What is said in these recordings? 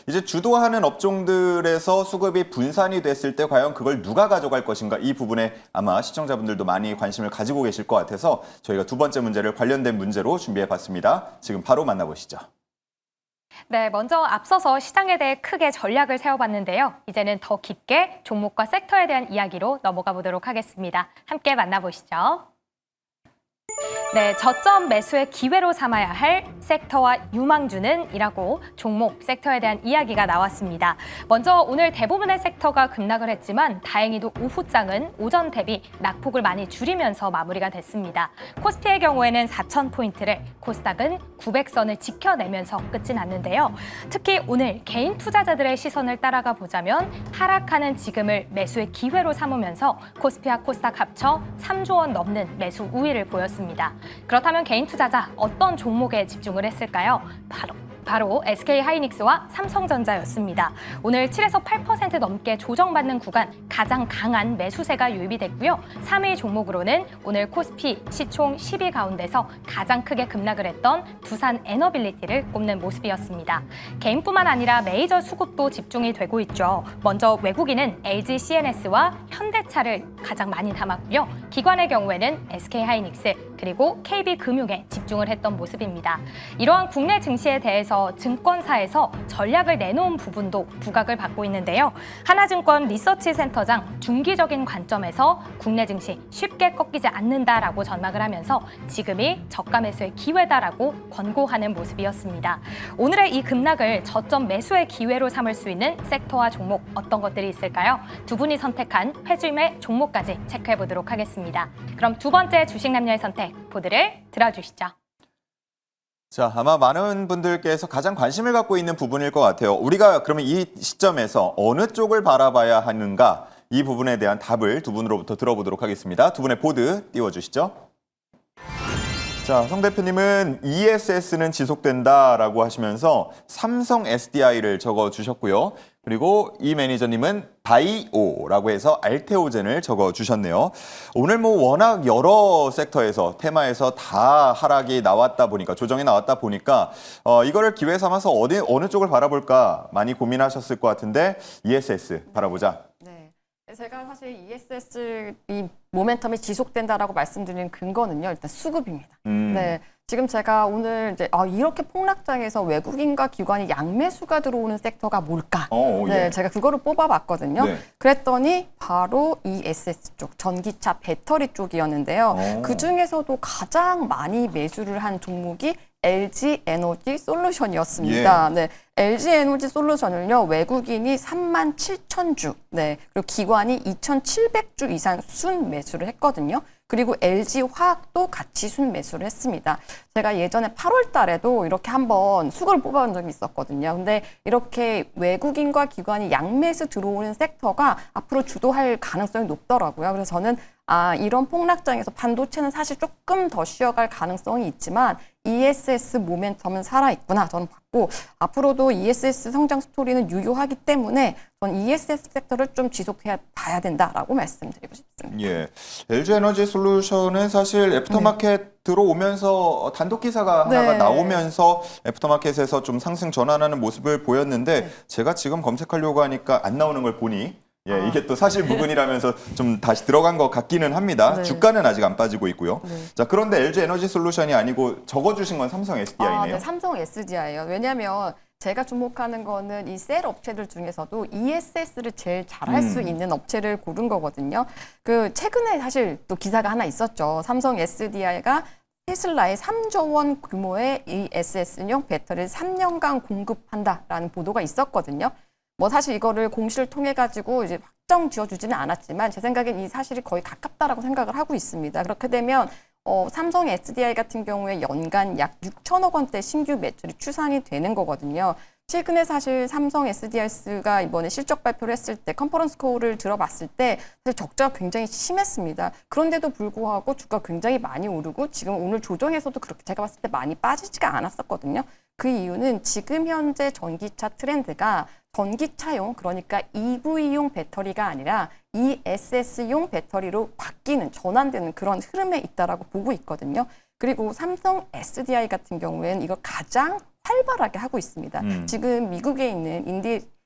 이제 주도하는 업종들에서 수급이 분산이 됐을 때 과연 그걸 누가 가져갈 것인가 이 부분에 아마 시청자분들도 많이 관심을 가지고 계실 것 같아서 저희가 두 번째 문제를 관련된 문제로 준비해봤습니다. 지금 바로 만나보시죠. 네, 먼저 앞서서 시장에 대해 크게 전략을 세워봤는데요. 이제는 더 깊게 종목과 섹터에 대한 이야기로 넘어가 보도록 하겠습니다. 함께 만나보시죠. 네, 저점 매수의 기회로 삼아야 할 섹터와 유망주는 이라고 종목, 섹터에 대한 이야기가 나왔습니다. 먼저 오늘 대부분의 섹터가 급락을 했지만 다행히도 오후장은 오전 대비 낙폭을 많이 줄이면서 마무리가 됐습니다. 코스피의 경우에는 4,000포인트를, 코스닥은 900선을 지켜내면서 끝이 났는데요. 특히 오늘 개인 투자자들의 시선을 따라가 보자면 하락하는 지금을 매수의 기회로 삼으면서 코스피와 코스닥 합쳐 3조 원 넘는 매수 우위를 보였습니다. 그렇다면 개인 투자자 어떤 종목에 집중을 했을까요? 바로 SK하이닉스와 삼성전자였습니다. 오늘 7에서 8% 넘게 조정받는 구간 가장 강한 매수세가 유입이 됐고요. 3위 종목으로는 오늘 코스피 시총 10위 가운데서 가장 크게 급락을 했던 두산 에너빌리티를 꼽는 모습이었습니다. 개인뿐만 아니라 메이저 수급도 집중이 되고 있죠. 먼저 외국인은 LG CNS와 현대차를 가장 많이 담았고요. 기관의 경우에는 SK하이닉스 그리고 KB금융에 집중을 했던 모습입니다. 이러한 국내 증시에 대해서 증권사에서 전략을 내놓은 부분도 부각을 받고 있는데요. 하나증권 리서치센터장 중기적인 관점에서 국내 증시 쉽게 꺾이지 않는다라고 전망을 하면서 지금이 저가 매수의 기회다라고 권고하는 모습이었습니다. 오늘의 이 급락을 저점 매수의 기회로 삼을 수 있는 섹터와 종목 어떤 것들이 있을까요? 두 분이 선택한 회주임의 종목까지 체크해 보도록 하겠습니다. 그럼 두 번째 주식 남녀의 선택 보드를 들어주시죠. 자, 아마 많은 분들께서 가장 관심을 갖고 있는 부분일 것 같아요. 우리가 그러면 이 시점에서 어느 쪽을 바라봐야 하는가 이 부분에 대한 답을 두 분으로부터 들어보도록 하겠습니다. 두 분의 보드 띄워주시죠. 자, 성 대표님은 ESS는 지속된다라고 하시면서 삼성 SDI를 적어주셨고요. 그리고 이 매니저님은 바이오라고 해서 알테오젠을 적어주셨네요. 오늘 워낙 여러 섹터에서 테마에서 다 하락이 나왔다 보니까 조정이 나왔다 보니까 이거를 기회 삼아서 어느 쪽을 바라볼까 많이 고민하셨을 것 같은데 ESS 바라보자. 네, 제가 사실 ESS 이 모멘텀이 지속된다라고 말씀드리는 근거는요, 일단 수급입니다. 네, 지금 제가 오늘 이제 이렇게 폭락장에서 외국인과 기관이 양매수가 들어오는 섹터가 뭘까? 네, 예. 제가 그거를 뽑아봤거든요. 네. 그랬더니 바로 ESS 쪽, 전기차 배터리 쪽이었는데요. 그 중에서도 가장 많이 매수를 한 종목이 LG 에너지 솔루션이었습니다. 예. 네, LG 에너지 솔루션을요, 외국인이 37,000주, 네, 그리고 기관이 2,700주 이상 순 매수를 했거든요. 그리고 LG 화학도 같이 순 매수를 했습니다. 제가 예전에 8월 달에도 이렇게 한번 수급을 뽑아본 적이 있었거든요. 근데 이렇게 외국인과 기관이 양매수 들어오는 섹터가 앞으로 주도할 가능성이 높더라고요. 그래서 저는 이런 폭락장에서 반도체는 사실 조금 더 쉬어갈 가능성이 있지만 ESS 모멘텀은 살아있구나 저는 봤고, 앞으로도 ESS 성장 스토리는 유효하기 때문에 저는 ESS 섹터를 좀 지속해 봐야 된다라고 말씀드리고 싶습니다. 예, LG 에너지 솔루션은 사실 애프터마켓 들어오면서 단독 기사가 하나가 나오면서 애프터마켓에서 좀 상승 전환하는 모습을 보였는데 제가 지금 검색하려고 하니까 안 나오는 걸 보니 이게 또 사실 무근이라면서 좀 다시 들어간 것 같기는 합니다. 네. 주가는 아직 안 빠지고 있고요. 네. 자, 그런데 LG 에너지 솔루션이 아니고 적어주신 건 삼성 SDI네요. 네, 삼성 SDI예요. 왜냐하면 제가 주목하는 거는 이 셀 업체들 중에서도 ESS를 제일 잘할 수 있는 업체를 고른 거거든요. 그 최근에 사실 또 기사가 하나 있었죠. 삼성 SDI가 테슬라의 3조 원 규모의 ESS용 배터리를 3년간 공급한다라는 보도가 있었거든요. 사실 이거를 공시를 통해 가지고 이제 확정 지어주지는 않았지만 제 생각엔 이 사실이 거의 가깝다라고 생각을 하고 있습니다. 그렇게 되면 삼성 SDI 같은 경우에 연간 약 6천억 원대 신규 매출이 추산이 되는 거거든요. 최근에 사실 삼성 SDI가 이번에 실적 발표를 했을 때 컨퍼런스 콜을 들어봤을 때 사실 적자가 굉장히 심했습니다. 그런데도 불구하고 주가 굉장히 많이 오르고 지금 오늘 조정에서도 그렇게 제가 봤을 때 많이 빠지지가 않았었거든요. 그 이유는 지금 현재 전기차 트렌드가 전기차용, 그러니까 EV용 배터리가 아니라 ESS용 배터리로 바뀌는, 전환되는 그런 흐름에 있다라고 보고 있거든요. 그리고 삼성 SDI 같은 경우에는 이거 가장 활발하게 하고 있습니다. 지금 미국에 있는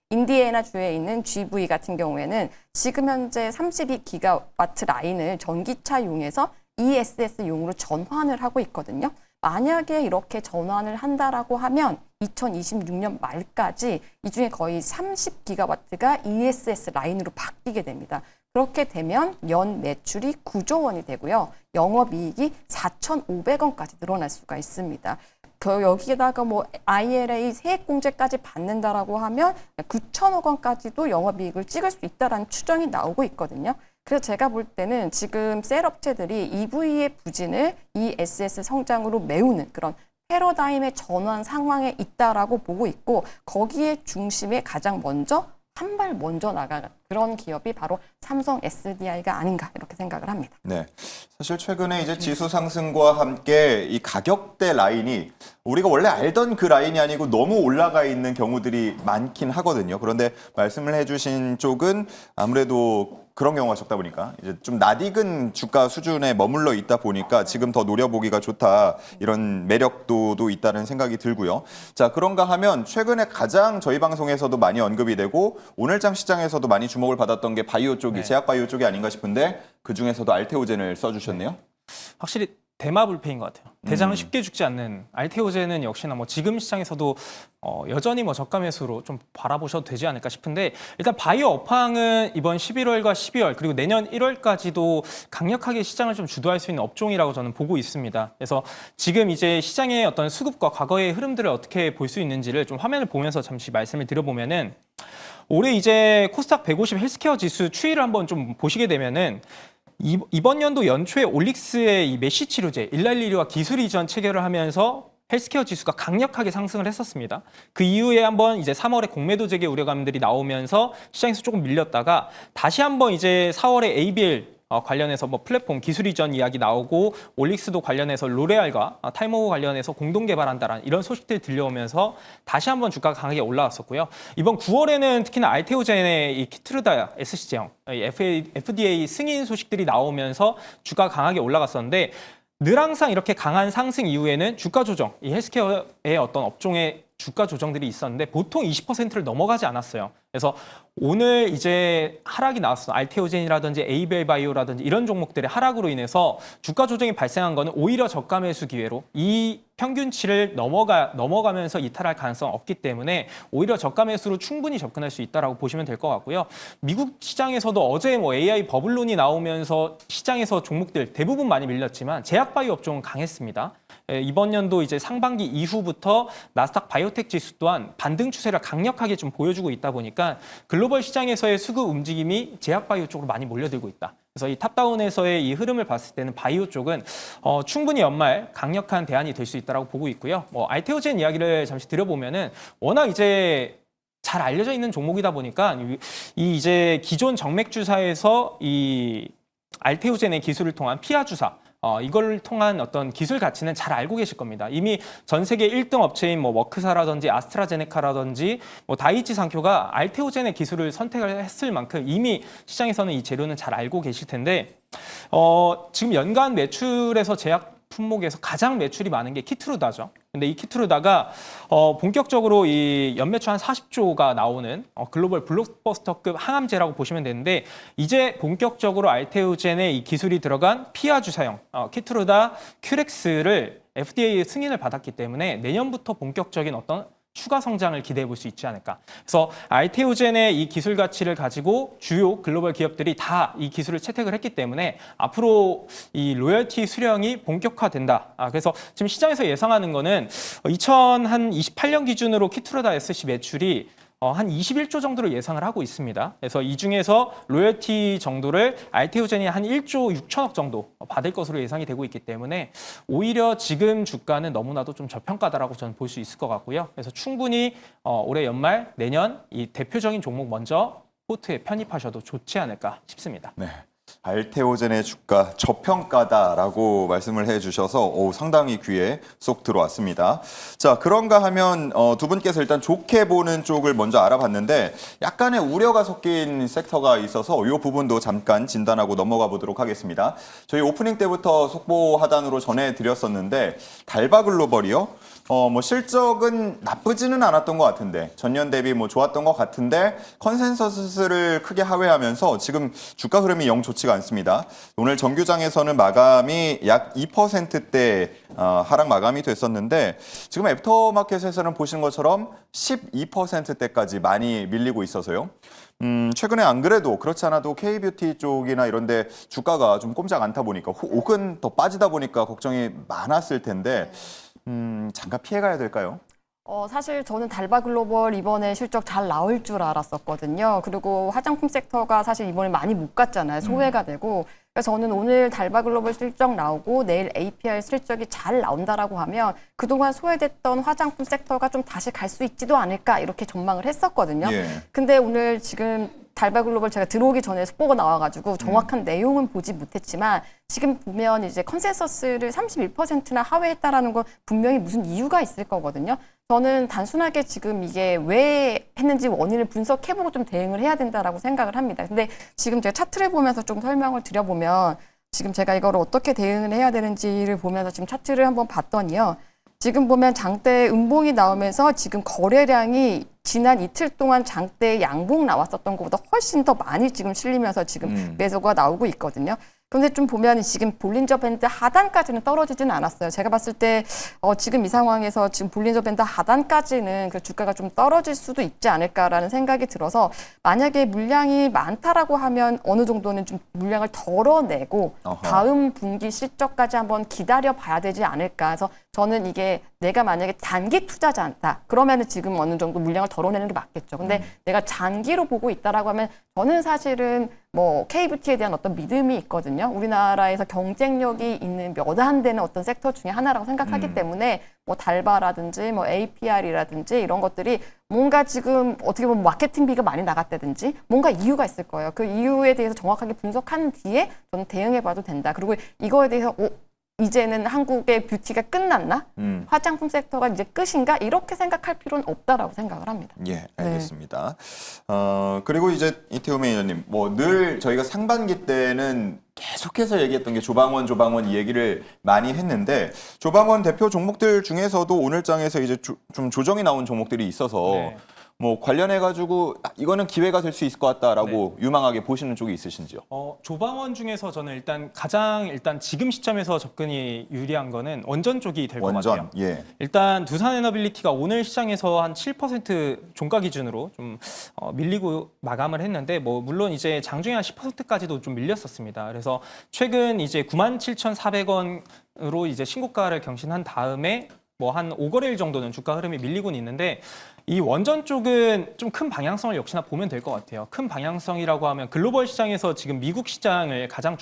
인디애나 주에 있는 GV 같은 경우에는 지금 현재 32기가와트 라인을 전기차용에서 ESS용으로 전환을 하고 있거든요. 만약에 이렇게 전환을 한다라고 하면 2026년 말까지 이 중에 거의 30기가와트가 ESS 라인으로 바뀌게 됩니다. 그렇게 되면 연 매출이 9조 원이 되고요. 영업이익이 4,500원까지 늘어날 수가 있습니다. 여기에다가 뭐 IRA 세액공제까지 받는다라고 하면 9천억 원까지도 영업이익을 찍을 수 있다라는 추정이 나오고 있거든요. 그래서 제가 볼 때는 지금 셀 업체들이 EV의 부진을 ESS 성장으로 메우는 그런 패러다임의 전환 상황에 있다라고 보고 있고 거기에 중심에 가장 먼저 한 발 먼저 나가는 그런 기업이 바로 삼성 SDI가 아닌가 이렇게 생각을 합니다. 네, 사실 최근에 이제 지수 상승과 함께 이 가격대 라인이 우리가 원래 알던 그 라인이 아니고 너무 올라가 있는 경우들이 많긴 하거든요. 그런데 말씀을 해주신 쪽은 아무래도 그런 경우가 적다 보니까 이제 좀 낯익은 주가 수준에 머물러 있다 보니까 지금 더 노려보기가 좋다 이런 매력도도 있다는 생각이 들고요. 자, 그런가 하면 최근에 가장 저희 방송에서도 많이 언급이 되고 오늘장 시장에서도 많이 주목을 받았던 게 바이오 쪽이 제약 바이오 쪽이 아닌가 싶은데 그 중에서도 알테오젠을 써주셨네요. 확실히 대마불패인 것 같아요. 대장은 쉽게 죽지 않는 알테오젠은 역시나 뭐 지금 시장에서도 여전히 뭐 저가 매수로 좀 바라보셔도 되지 않을까 싶은데 일단 바이오 업황은 이번 11월과 12월 그리고 내년 1월까지도 강력하게 시장을 좀 주도할 수 있는 업종이라고 저는 보고 있습니다. 그래서 지금 이제 시장의 어떤 수급과 과거의 흐름들을 어떻게 볼 수 있는지를 좀 화면을 보면서 잠시 말씀을 드려보면은 올해 이제 코스닥 150 헬스케어 지수 추이를 한번 좀 보시게 되면은 이번 연도 연초에 올릭스의 이 메쉬 치료제 일랄리리와 기술 이전 체결을 하면서 헬스케어 지수가 강력하게 상승을 했었습니다. 그 이후에 한번 이제 3월에 공매도 재개 우려감들이 나오면서 시장에서 조금 밀렸다가 다시 한번 이제 4월에 ABL 관련해서 뭐 플랫폼 기술 이전 이야기 나오고 올릭스도 관련해서 로레알과 탈모고 관련해서 공동 개발한다라는 이런 소식들이 들려오면서 다시 한번 주가가 강하게 올라왔었고요. 이번 9월에는 특히나 알테오젠의 이 키트르다 SC제형 FDA 승인 소식들이 나오면서 주가가 강하게 올라갔었는데 늘 항상 이렇게 강한 상승 이후에는 주가 조정, 이 헬스케어의 어떤 업종의 주가 조정들이 있었는데 보통 20%를 넘어가지 않았어요. 그래서 오늘 이제 하락이 나왔어. 알테오젠이라든지 에이벨 바이오라든지 이런 종목들의 하락으로 인해서 주가 조정이 발생한 거는 오히려 저가 매수 기회로 이 평균치를 넘어가면서 이탈할 가능성은 없기 때문에 오히려 저가 매수로 충분히 접근할 수 있다라고 보시면 될 것 같고요. 미국 시장에서도 어제 뭐 AI 버블론이 나오면서 시장에서 종목들 대부분 많이 밀렸지만 제약 바이오 업종은 강했습니다. 이번 연도 이제 상반기 이후부터 나스닥 바이오텍 지수 또한 반등 추세를 강력하게 좀 보여주고 있다 보니까 글로벌 시장에서의 수급 움직임이 제약 바이오 쪽으로 많이 몰려들고 있다. 그래서 이 탑다운에서의 이 흐름을 봤을 때는 바이오 쪽은 충분히 연말 강력한 대안이 될 수 있다고 보고 있고요. 뭐 알테오젠 이야기를 잠시 드려보면은 워낙 이제 잘 알려져 있는 종목이다 보니까 이 이제 기존 정맥 주사에서 이 알테오젠의 기술을 통한 피하 주사 이걸 통한 어떤 기술 가치는 잘 알고 계실 겁니다. 이미 전 세계 1등 업체인 뭐 머크사라든지 아스트라제네카라든지 뭐 다이치 상표가 알테오젠의 기술을 선택을 했을 만큼 이미 시장에서는 이 재료는 잘 알고 계실 텐데 지금 연간 매출에서 제약 품목에서 가장 매출이 많은 게 키트루다죠. 근데 이 키트루다가 본격적으로 이 연매출 한 40조가 나오는 글로벌 블록버스터급 항암제라고 보시면 되는데 이제 본격적으로 알테오젠의 이 기술이 들어간 피하 주사형 키트루다 큐렉스를 FDA 승인을 받았기 때문에 내년부터 본격적인 어떤 추가 성장을 기대해 볼 수 있지 않을까. 그래서 알테오젠의 이 기술 가치를 가지고 주요 글로벌 기업들이 다 이 기술을 채택을 했기 때문에 앞으로 이 로열티 수령이 본격화된다. 그래서 지금 시장에서 예상하는 거는 2028년 기준으로 키트루다 SC 매출이 한 21조 정도로 예상을 하고 있습니다. 그래서 이 중에서 로열티 정도를 알테오젠이 한 1조 6천억 정도 받을 것으로 예상이 되고 있기 때문에 오히려 지금 주가는 너무나도 좀 저평가다라고 저는 볼 수 있을 것 같고요. 그래서 충분히 올해 연말, 내년 이 대표적인 종목 먼저 포트에 편입하셔도 좋지 않을까 싶습니다. 네. 알테오젠의 주가 저평가다라고 말씀을 해주셔서 상당히 귀에 쏙 들어왔습니다. 자, 그런가 하면 두 분께서 일단 좋게 보는 쪽을 먼저 알아봤는데 약간의 우려가 섞인 섹터가 있어서 이 부분도 잠깐 진단하고 넘어가 보도록 하겠습니다. 저희 오프닝 때부터 속보 하단으로 전해드렸었는데 달바글로벌이요. 뭐 실적은 나쁘지는 않았던 것 같은데 전년 대비 뭐 좋았던 것 같은데 컨센서스를 크게 하회하면서 지금 주가 흐름이 영 좋지가 않습니다. 오늘 정규장에서는 마감이 약 2%대 하락 마감이 됐었는데 지금 애프터마켓에서는 보시는 것처럼 12%대까지 많이 밀리고 있어서요. 최근에 안 그래도 그렇지 않아도 K뷰티 쪽이나 이런 데 주가가 좀 꼼짝 않다 보니까 혹은 더 빠지다 보니까 걱정이 많았을 텐데 잠깐 피해가야 될까요? 사실 저는 달바글로벌 이번에 실적 잘 나올 줄 알았었거든요. 그리고 화장품 섹터가 사실 이번에 많이 못 갔잖아요. 소외가 되고. 그래서 저는 오늘 달바글로벌 실적 나오고 내일 APR 실적이 잘 나온다라고 하면 그동안 소외됐던 화장품 섹터가 좀 다시 갈 수 있지도 않을까 이렇게 전망을 했었거든요. 예. 근데 오늘 지금 달바글로벌 제가 들어오기 전에 속보가 나와가지고 정확한 내용은 보지 못했지만 지금 보면 이제 컨센서스를 31%나 하회했다라는 건 분명히 무슨 이유가 있을 거거든요. 저는 단순하게 지금 이게 왜 했는지 원인을 분석해보고 좀 대응을 해야 된다라고 생각을 합니다. 근데 지금 제가 차트를 보면서 좀 설명을 드려보면 지금 제가 이걸 어떻게 대응을 해야 되는지를 보면서 지금 차트를 한번 봤더니요. 지금 보면 장대 음봉이 나오면서 지금 거래량이 지난 이틀 동안 장대 양봉 나왔었던 것보다 훨씬 더 많이 지금 실리면서 지금 매수가 나오고 있거든요. 그런데 좀 보면 지금 볼린저 밴드 하단까지는 떨어지지는 않았어요. 제가 봤을 때 지금 이 상황에서 지금 볼린저 밴드 하단까지는 그 주가가 좀 떨어질 수도 있지 않을까라는 생각이 들어서 만약에 물량이 많다라고 하면 어느 정도는 좀 물량을 덜어내고 어허. 다음 분기 실적까지 한번 기다려 봐야 되지 않을까. 그래서 저는 이게 내가 만약에 단기 투자자다. 그러면은 지금 어느 정도 물량을 덜어내는 게 맞겠죠. 근데 내가 장기로 보고 있다라고 하면 저는 사실은 뭐 K뷰티에 대한 어떤 믿음이 있거든요. 우리나라에서 경쟁력이 있는 몇 안 되는 어떤 섹터 중에 하나라고 생각하기 때문에 뭐 달바라든지 뭐 APR이라든지 이런 것들이 뭔가 지금 어떻게 보면 마케팅비가 많이 나갔다든지 뭔가 이유가 있을 거예요. 그 이유에 대해서 정확하게 분석한 뒤에 저는 대응해봐도 된다. 그리고 이거에 대해서 이제는 한국의 뷰티가 끝났나? 화장품 섹터가 이제 끝인가? 이렇게 생각할 필요는 없다라고 생각을 합니다. 예, 알겠습니다. 그리고 이제 이태우 매니저님, 뭐 늘 저희가 상반기 때는 계속해서 얘기했던 게 조방원 이 얘기를 많이 했는데 조방원 대표 종목들 중에서도 오늘 장에서 이제 좀 조정이 나온 종목들이 있어서 네. 뭐 관련해가지고 이거는 기회가 될 수 있을 것 같다라고 유망하게 보시는 쪽이 있으신지요? 조방원 중에서 저는 일단 지금 시점에서 접근이 유리한 거는 원전 쪽이 될 것 같아요. 원전, 예. 일단 두산에너빌리티가 오늘 시장에서 한 7% 종가 기준으로 좀 밀리고 마감을 했는데 뭐 물론 이제 장중에 한 10%까지도 좀 밀렸었습니다. 그래서 최근 이제 97,400원으로 이제 신고가를 경신한 다음에 뭐 한 5거래일 정도는 주가 흐름이 밀리고는 있는데 이 원전 쪽은 좀 큰 방향성을 역시나 보면 될 것 같아요. 큰 방향성이라고 하면 글로벌 시장에서 지금 미국 시장을 가장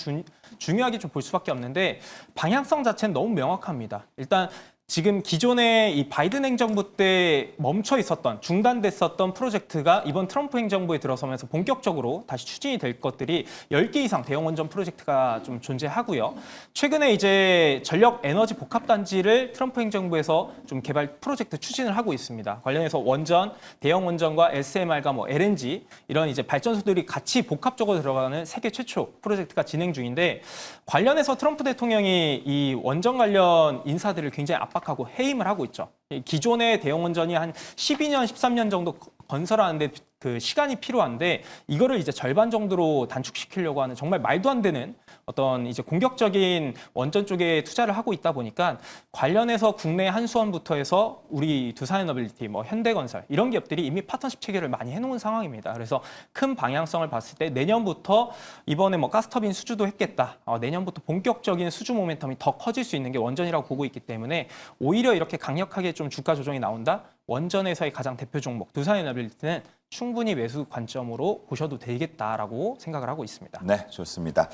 중요하게 좀 볼 수밖에 없는데 방향성 자체는 너무 명확합니다. 일단 지금 기존에 이 바이든 행정부 때 멈춰 있었던 중단됐었던 프로젝트가 이번 트럼프 행정부에 들어서면서 본격적으로 다시 추진이 될 것들이 10개 이상 대형 원전 프로젝트가 좀 존재하고요. 최근에 이제 전력 에너지 복합 단지를 트럼프 행정부에서 좀 개발 프로젝트 추진을 하고 있습니다. 관련해서 원전, 대형 원전과 SMR과 뭐 LNG 이런 이제 발전소들이 같이 복합적으로 들어가는 세계 최초 프로젝트가 진행 중인데 관련해서 트럼프 대통령이 이 원전 관련 인사들을 굉장히 압박하고 해임을 하고 있죠. 기존의 대형 원전이 한 12년, 13년 정도 건설하는데 그 시간이 필요한데 이거를 이제 절반 정도로 단축시키려고 하는 정말 말도 안 되는 어떤 이제 공격적인 원전 쪽에 투자를 하고 있다 보니까 관련해서 국내 한수원부터 해서 우리 두산에너빌리티, 뭐 현대건설 이런 기업들이 이미 파트너십 체결을 많이 해놓은 상황입니다. 그래서 큰 방향성을 봤을 때 내년부터 이번에 뭐 가스터빈 수주도 했겠다. 내년부터 본격적인 수주 모멘텀이 더 커질 수 있는 게 원전이라고 보고 있기 때문에 오히려 이렇게 강력하게 좀 주가 조정이 나온다. 원전에서의 가장 대표 종목 두산에너빌리티는 충분히 매수 관점으로 보셔도 되겠다라고 생각을 하고 있습니다. 네, 좋습니다.